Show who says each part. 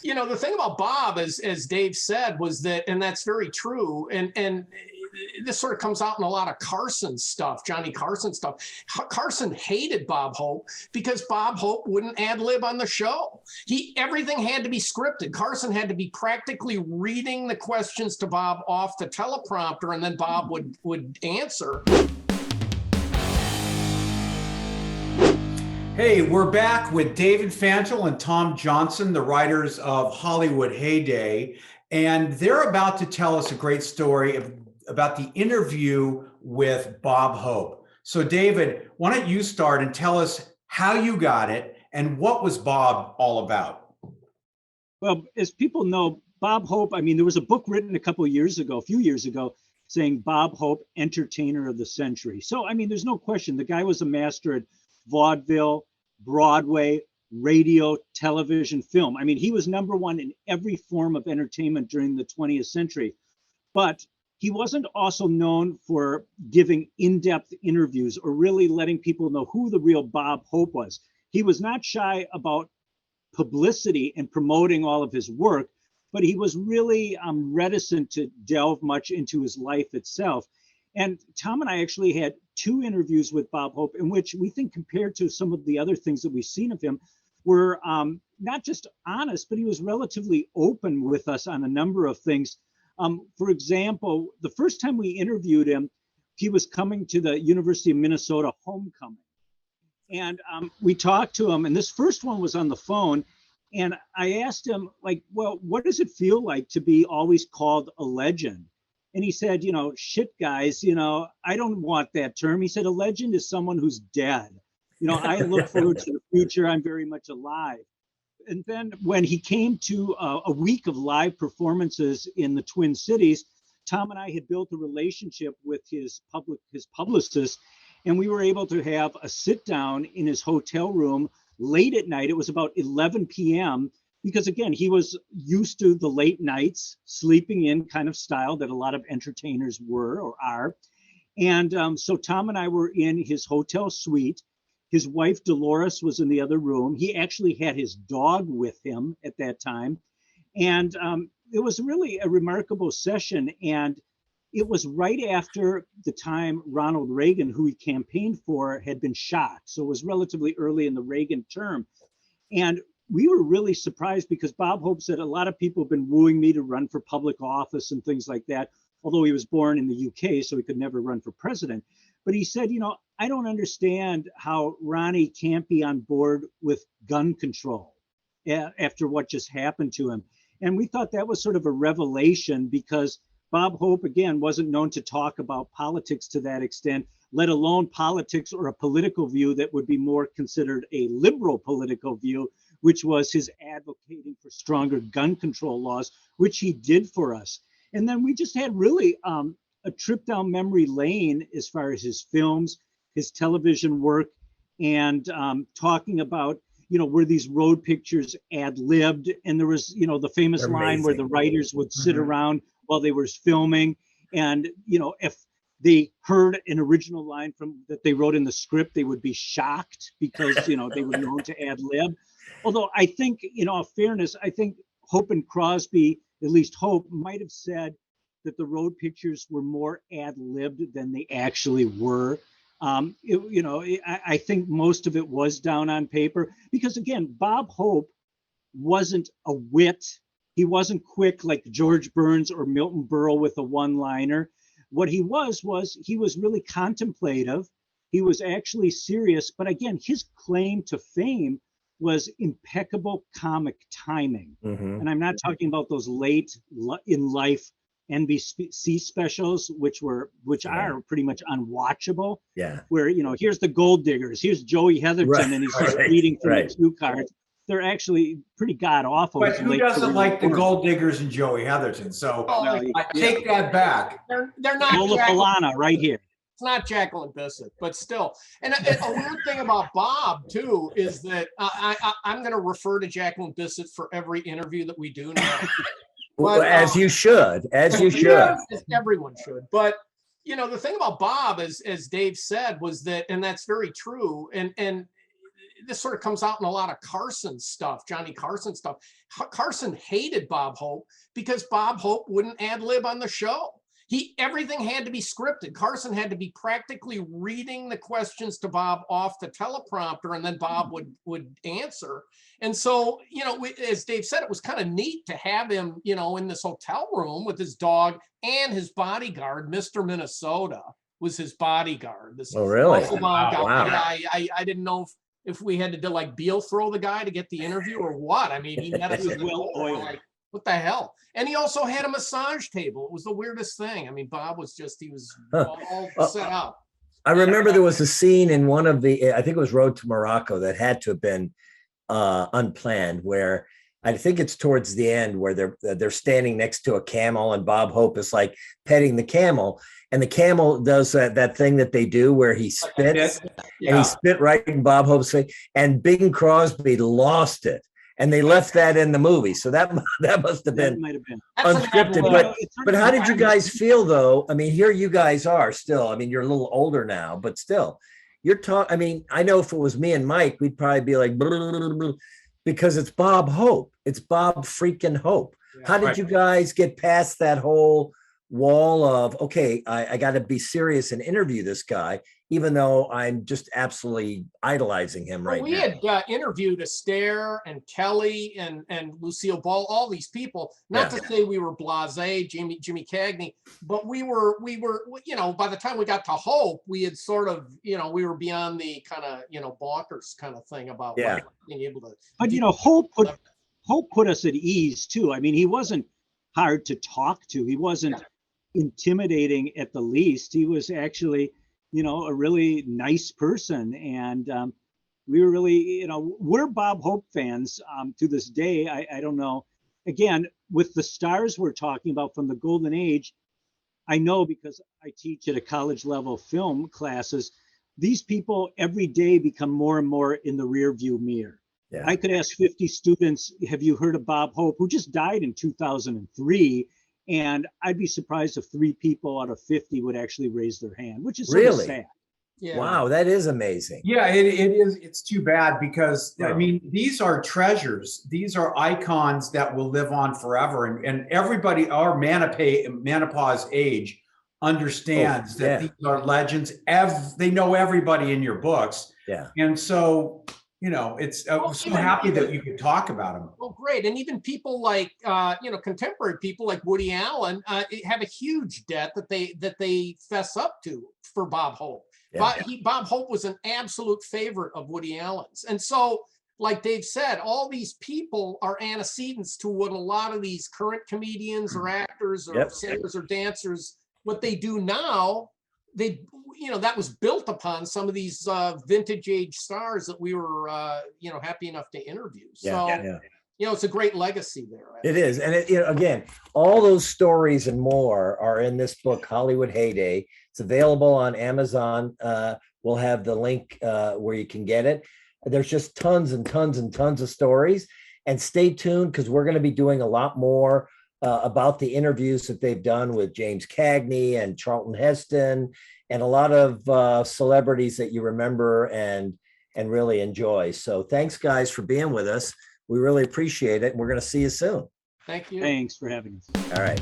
Speaker 1: The thing about Bob, as Dave said, was that, and that's very true, and this sort of comes out in a lot of Carson stuff, Johnny Carson stuff. Carson hated Bob Hope because Bob Hope wouldn't ad lib on the show. Everything had to be scripted. Carson had to be practically reading the questions to Bob off the teleprompter, and then Bob would answer.
Speaker 2: Hey, we're back with David Fantle and Tom Johnson, the writers of Hollywood Heyday, and they're about to tell us a great story about the interview with Bob Hope. So David, why don't you start and tell us how you got it and what was Bob all about?
Speaker 3: Well, as people know, Bob Hope, there was a book written a few years ago, saying Bob Hope, Entertainer of the Century. So, there's no question, the guy was a master at vaudeville, Broadway, radio, television, film. He was number one in every form of entertainment during the 20th century. But he wasn't also known for giving in-depth interviews or really letting people know who the real Bob Hope was. He was not shy about publicity and promoting all of his work, but he was really reticent to delve much into his life itself. And Tom and I actually had two interviews with Bob Hope in which we think, compared to some of the other things that we've seen of him, were not just honest, but he was relatively open with us on a number of things. For example, the first time we interviewed him, he was coming to the University of Minnesota homecoming. And we talked to him, and this first one was on the phone. And I asked him, well, what does it feel like to be always called a legend? And he said, shit, guys, I don't want that term. He said, a legend is someone who's dead. I look forward to the future. I'm very much alive. And then when he came to a week of live performances in the Twin Cities, Tom and I had built a relationship with his publicist, and we were able to have a sit down in his hotel room late at night. It was about 11 p.m. because, again, he was used to the late nights, sleeping in kind of style that a lot of entertainers were or are. And so Tom and I were in his hotel suite. His wife, Dolores, was in the other room. He actually had his dog with him at that time. And it was really a remarkable session. And it was right after the time Ronald Reagan, who he campaigned for, had been shot. So it was relatively early in the Reagan term. And we were really surprised because Bob Hope said, a lot of people have been wooing me to run for public office and things like that, although he was born in the UK, so he could never run for president. But he said, I don't understand how Ronnie can't be on board with gun control after what just happened to him. And we thought that was sort of a revelation because Bob Hope, again, wasn't known to talk about politics to that extent, let alone politics or a political view that would be more considered a liberal political view, which was his advocating for stronger gun control laws, which he did for us. And then we just had really a trip down memory lane as far as his films, his television work, and talking about, were these road pictures ad-libbed? And there was, the famous line where the writers would sit around while they were filming. And, if they heard an original line that they wrote in the script, they would be shocked because, they were known to ad-lib. Although I think, in all fairness, I think Hope and Crosby, at least Hope, might have said that the road pictures were more ad-libbed than they actually were. I think most of it was down on paper because, again, Bob Hope wasn't a wit. He wasn't quick like George Burns or Milton Berle with a one-liner. What he was he was really contemplative. He was actually serious. But again, his claim to fame was impeccable comic timing. And I'm not talking about those late in life NBC specials, which are pretty much unwatchable.
Speaker 4: Yeah.
Speaker 3: Where, here's the Gold Diggers, here's Joey Heatherton, and he's just reading from the cue cards. They're actually pretty god awful.
Speaker 2: But who doesn't like the Gold Diggers and Joey Heatherton? So I take that back.
Speaker 1: They're not
Speaker 3: Lola Falana right here.
Speaker 1: It's not Jacqueline Bissett, but still. And a weird thing about Bob, too, is that I'm going to refer to Jacqueline Bissett for every interview that we do now.
Speaker 4: But, as you should.
Speaker 1: Everyone should. But, the thing about Bob, as Dave said, was that, and that's very true, and this sort of comes out in a lot of Carson stuff, Johnny Carson stuff. Carson hated Bob Hope because Bob Hope wouldn't ad lib on the show. Everything had to be scripted. Carson had to be practically reading the questions to Bob off the teleprompter, and then Bob would answer. And so, as Dave said, it was kind of neat to have him, in this hotel room with his dog and his bodyguard. Mr. Minnesota was his bodyguard. This
Speaker 4: really?
Speaker 1: Wow.
Speaker 4: Wow.
Speaker 1: Yeah, I didn't know if we had to do like Beal throw the guy to get the interview or what. I mean, he had us well oiled. Like, what the hell? And he also had a massage table. It was the weirdest thing. I mean, Bob was he was all set up.
Speaker 4: I remember there was a scene in one of I think it was Road to Morocco, that had to have been unplanned, where I think it's towards the end where they're standing next to a camel and Bob Hope is like petting the camel, and the camel does that thing that they do where he spits, and he spit right in Bob Hope's face, and Bing Crosby lost it. And they left that in the movie. So that must have been unscripted. But how did you guys feel, though? I mean, here you guys are still. I mean, you're a little older now, but still, I mean, I know if it was me and Mike, we'd probably be like, blah, blah, blah, blah, because it's Bob Hope. It's Bob freaking Hope. Yeah, how did you guys get past that whole wall of, okay, I got to be serious and interview this guy, even though I'm just absolutely idolizing him right now?
Speaker 1: We had interviewed Astaire and Kelly and Lucille Ball, all these people. Not to say we were blasé, Jimmy Cagney, but we were, by the time we got to Hope, we had sort of, we were beyond the kind of, bonkers kind of thing about being able to.
Speaker 3: But Hope put us at ease too. I mean, he wasn't hard to talk to. He wasn't intimidating at the least. He was actually, a really nice person. And we were really, we're Bob Hope fans to this day. I don't know. Again, with the stars we're talking about from the golden age, I know because I teach at a college level film classes, these people every day become more and more in the rear view mirror. Yeah. I could ask 50 students, have you heard of Bob Hope, who just died in 2003? And I'd be surprised if 3 people out of 50 would actually raise their hand, which is sort of sad.
Speaker 4: Yeah. Wow, that is amazing.
Speaker 2: Yeah, it is. It's too bad because, I mean, these are treasures. These are icons that will live on forever. And everybody, our menopause age, understands that these are legends. They know everybody in your books.
Speaker 4: Yeah.
Speaker 2: And so, it's I'm so happy that you could talk about them.
Speaker 1: Well, great. And even people like, contemporary people like Woody Allen have a huge debt that they fess up to for Bob Hope. Yeah. Bob Hope was an absolute favorite of Woody Allen's. And so, like Dave said, all these people are antecedents to what a lot of these current comedians or actors or singers or dancers, what they do now, that was built upon some of these vintage age stars that we were, happy enough to interview. So, it's a great legacy there.
Speaker 4: It is. And again, all those stories and more are in this book, Hollywood Heyday. It's available on Amazon. We'll have the link where you can get it. There's just tons and tons and tons of stories. And stay tuned, because we're going to be doing a lot more about the interviews that they've done with James Cagney and Charlton Heston and a lot of celebrities that you remember and really enjoy. So thanks, guys, for being with us. We really appreciate it. And we're going to see you soon.
Speaker 1: Thank you.
Speaker 3: Thanks for having us.
Speaker 4: All right.